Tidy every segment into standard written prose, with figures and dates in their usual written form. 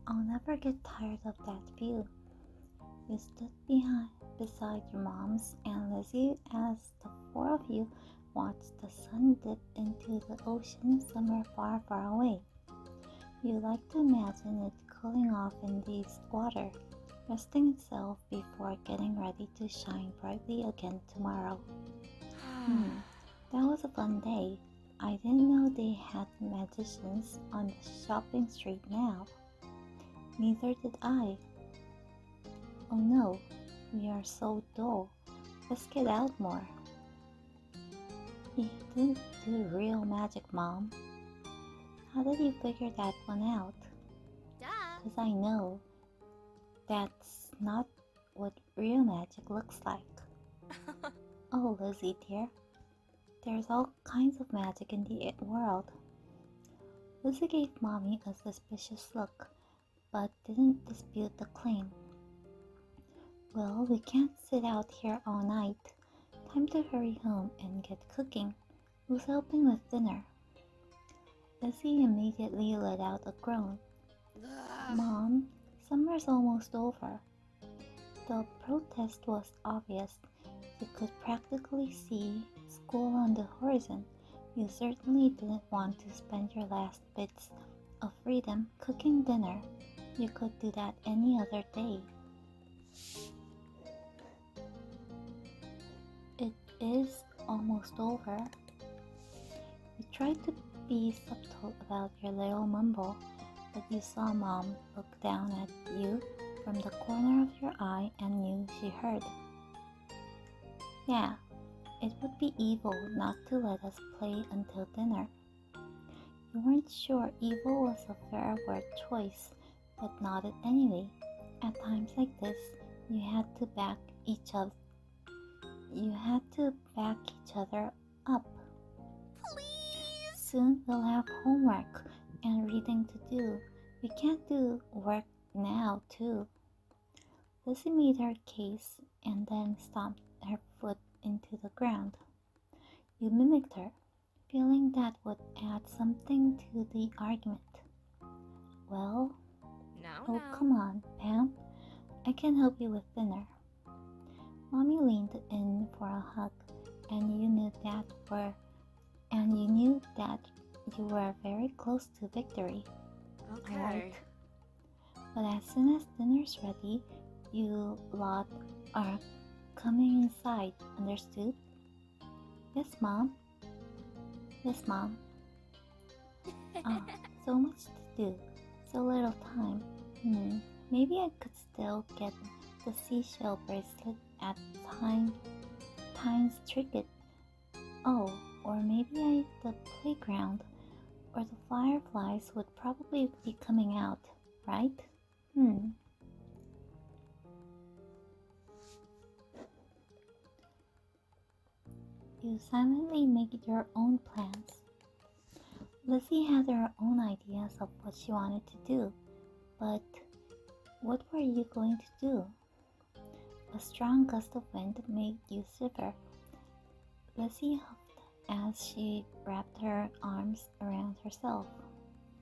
I'll never get tired of that view. You stood beside your mom's and Lizzie as the four of you watched the sun dip into the ocean somewhere far, far away. You like to imagine it cooling off in the water, resting itself before getting ready to shine brightly again tomorrow. That was a fun day. I didn't know they had magicians on the shopping street now. Neither did I. Oh no, we are so dull. Let's get out more. You didn't do real magic, Mom. How did you figure that one out? Duh. 'Cause I know that's not what real magic looks like. Oh, Lizzie dear, there's all kinds of magic in the world. Lizzie gave Mommy a suspicious look, but didn't dispute the claim. Well, we can't sit out here all night. Time to hurry home and get cooking. Who's helping with dinner? Lizzie immediately let out a groan. Mom, summer's almost over. The protest was obvious. You could practically see school on the horizon. You certainly didn't want to spend your last bits of freedom cooking dinner. You could do that any other day. It is almost over. You tried to be subtle about your little mumble, but you saw Mom look down at you from the corner of your eye and knew she heard. Yeah, it would be evil not to let us play until dinner. You weren't sure evil was a fair word choice, but nodded anyway. At times like this, you had to back each other up. Please. Soon we'll have homework and reading to do. We can't do work now, too. Lizzie made her case and then stomped her foot into the ground. You mimicked her, feeling that would add something to the argument. Well, No. come on, Pam. I can help you with dinner. Mommy leaned in for a hug, and you knew that you were very close to victory. Okay. Alright. But as soon as dinner's ready, you lot are coming inside, understood? Yes, Mom. Yes, Mom. Ah, so much to do, so little time. Maybe I could still get the seashell bracelet at Time's Trinket. Oh, or maybe the playground or the fireflies would probably be coming out, right? You silently make your own plans. Lizzie had her own ideas of what she wanted to do, but what were you going to do? A strong gust of wind made you shiver. Lizzie huffed as she wrapped her arms around herself.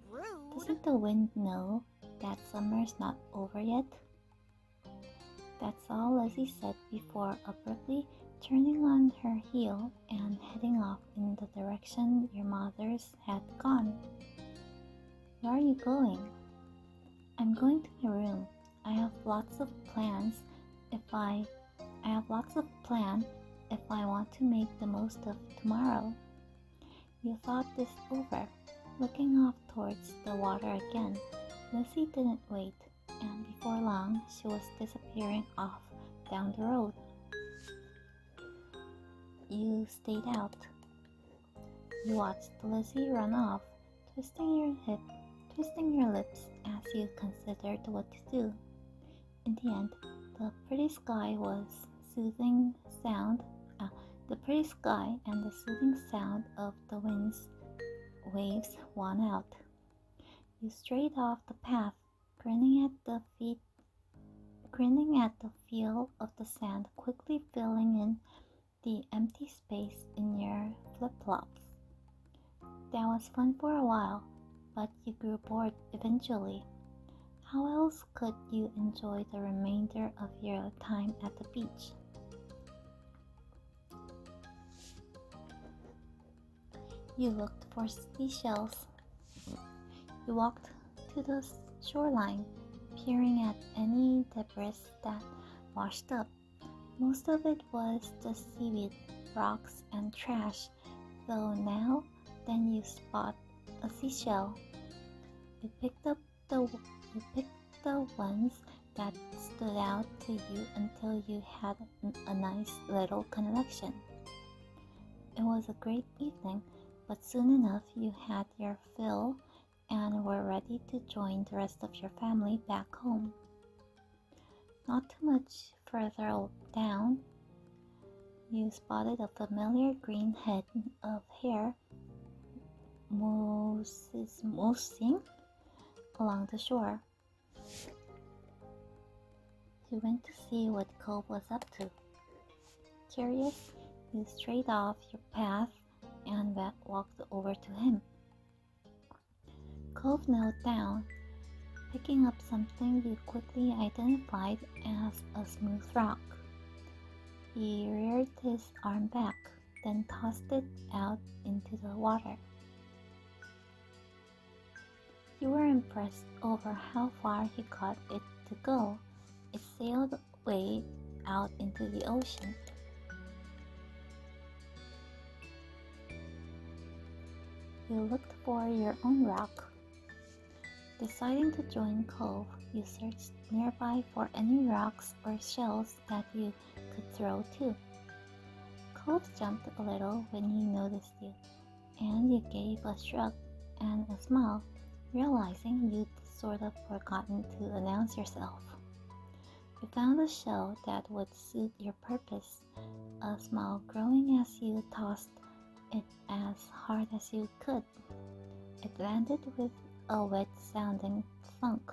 Rude. Doesn't the wind know that summer's not over yet? That's all Lizzie said before abruptly turning on her heel and heading off in the direction your mothers had gone. Where are you going? I'm going to my room. I have lots of plans if I want to make the most of tomorrow. You thought this over, looking off towards the water again. Lizzie didn't wait, and before long she was disappearing off down the road. You stayed out. You watched Lizzie run off, twisting your lips as you considered what to do. In the end, the pretty sky and the soothing sound of the wind's waves won out. You strayed off the path, grinning at the feel of the sand quickly filling in the empty space in your flip-flops. That was fun for a while, but you grew bored eventually. How else could you enjoy the remainder of your time at the beach? You looked for seashells. You walked to the shoreline, peering at any debris that washed up. Most of it was just seaweed, rocks, and trash, though now then you spot a seashell. You picked the ones that stood out to you until you had a nice little collection. It was a great evening, but soon enough you had your fill and were ready to join the rest of your family back home. Not too much further down, you spotted a familiar green head of hair moosing along the shore. You went to see what Cove was up to. Curious, you strayed off your path and walked over to him. Cove knelt down, picking up something you quickly identified as a smooth rock. He reared his arm back, then tossed it out into the water. You were impressed over how far he got it to go. It sailed way out into the ocean. You looked for your own rock. Deciding to join Cove, you searched nearby for any rocks or shells that you could throw too. Cove jumped a little when he noticed you, and you gave a shrug and a smile, realizing you'd sort of forgotten to announce yourself. You found a shell that would suit your purpose, a smile growing as you tossed it as hard as you could. It landed with a wet-sounding thunk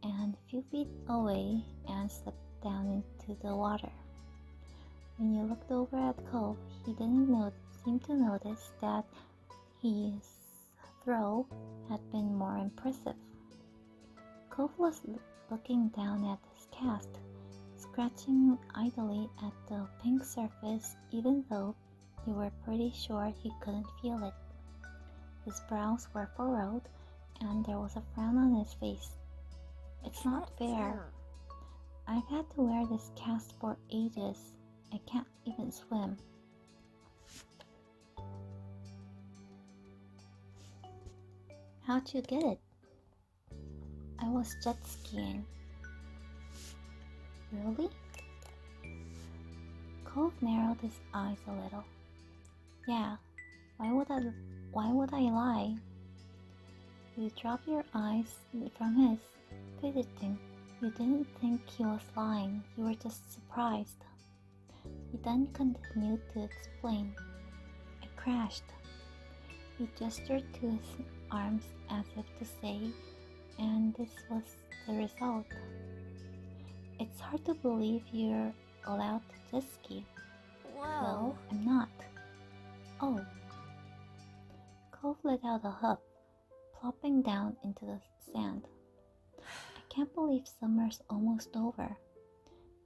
and a few feet away and slipped down into the water. When you looked over at Cove, he didn't seem to notice that his throw had been more impressive. Cove was looking down at his cast, scratching idly at the pink surface even though you were pretty sure he couldn't feel it. His brows were furrowed and there was a frown on his face. It's not fair. I've had to wear this cast for ages. I can't even swim. How'd you get it? I was jet skiing. Really? Cove narrowed his eyes a little. Yeah, why would I lie? You dropped your eyes from his, fidgeting. You didn't think he was lying, you were just surprised. He then continued to explain. I crashed. He gestured to his arms as if to say, and this was the result. It's hard to believe you're allowed to jet ski. Whoa. Well, I'm not. Oh. Cove let out a huff, plopping down into the sand. I can't believe summer's almost over.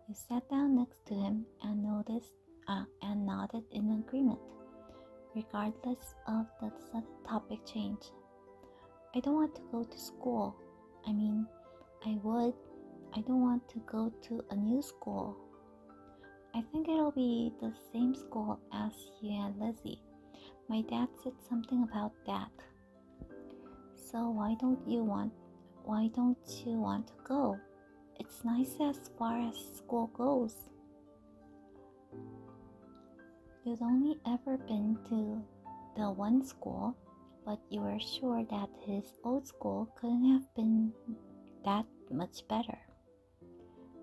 You sat down next to him and nodded in agreement, regardless of the sudden topic change. I don't want to go to school. I mean, I would. I don't want to go to a new school. I think it'll be the same school as you and Lizzie. My dad said something about that. So why don't you want to go? It's nice as far as school goes. You'd only ever been to the one school, but you were sure that his old school couldn't have been that much better.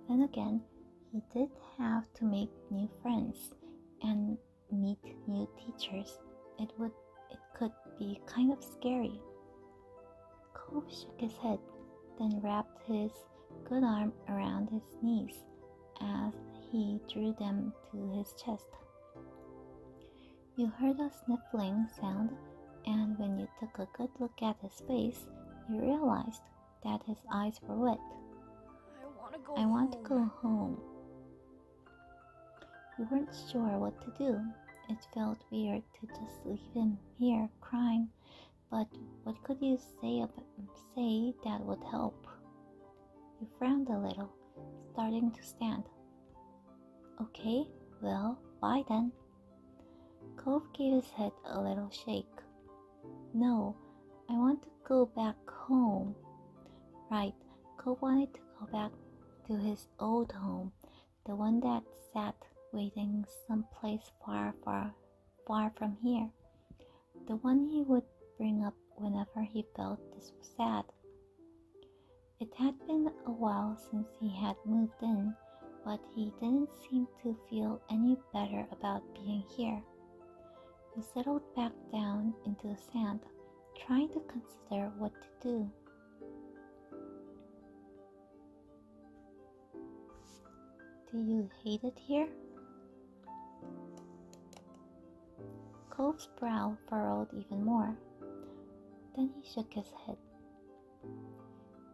Then again, he did have to make new friends and meet new teachers. It could be kind of scary. Cove shook his head, then wrapped his good arm around his knees as he drew them to his chest. You heard a sniffling sound, and when you took a good look at his face, you realized that his eyes were wet. I want I want to go to go home. You weren't sure what to do. It felt weird to just leave him here crying, but what could you say that would help? You frowned a little, starting to stand. Okay, well, bye then. Cove gave his head a little shake. No, I want to go back home. Right, Cove wanted to go back to his old home, the one that sat waiting someplace far, far, far from here. The one he would bring up whenever he felt this was sad. It had been a while since he had moved in, but he didn't seem to feel any better about being here. He settled back down into the sand, trying to consider what to do. Do you hate it here? Cove's brow furrowed even more. Then he shook his head.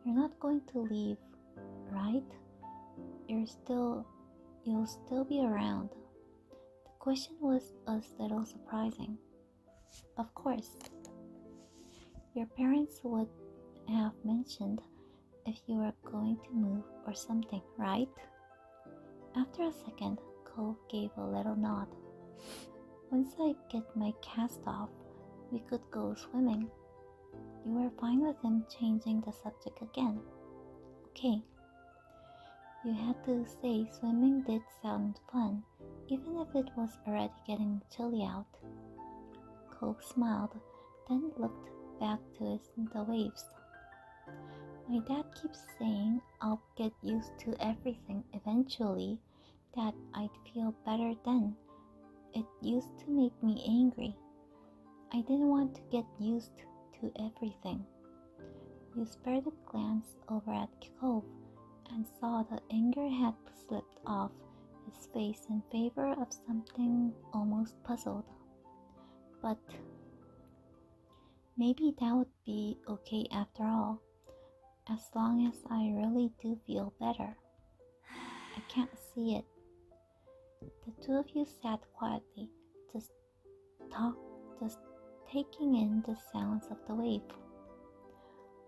You're not going to leave, right? You'll still be around. The question was a little surprising. Of course. Your parents would have mentioned if you were going to move or something, right? After a second, Cove gave a little nod. Once I get my cast off, we could go swimming. You were fine with him changing the subject again. Okay. You had to say swimming did sound fun, even if it was already getting chilly out. Cove smiled, then looked back to the waves. My dad keeps saying I'll get used to everything eventually, that I'd feel better then. It used to make me angry. I didn't want to get used to everything. You spared a glance over at Cove and saw the anger had slipped off his face in favor of something almost puzzled. But maybe that would be okay after all, as long as I really do feel better. I can't see it. The two of you sat quietly, just taking in the sounds of the wave.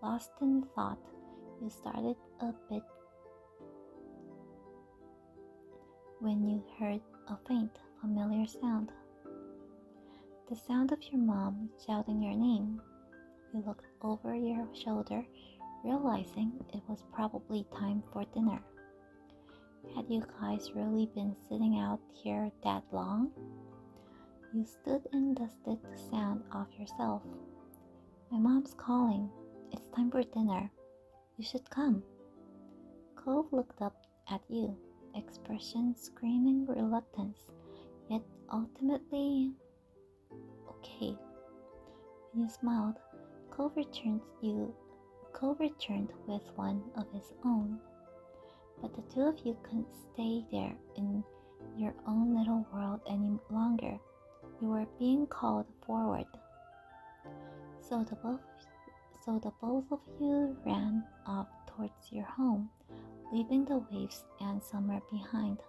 Lost in thought, you started a bit when you heard a faint, familiar sound. The sound of your mom shouting your name. You looked over your shoulder, realizing it was probably time for dinner. Had you guys really been sitting out here that long? You stood and dusted the sand off yourself. My mom's calling. It's time for dinner. You should come. Cove looked up at you, expression screaming reluctance, yet ultimately okay. When you smiled, Cove returned with one of his own. But the two of you couldn't stay there in your own little world any longer. You were being called forward. So the both of you ran off towards your home, leaving the waves and summer behind.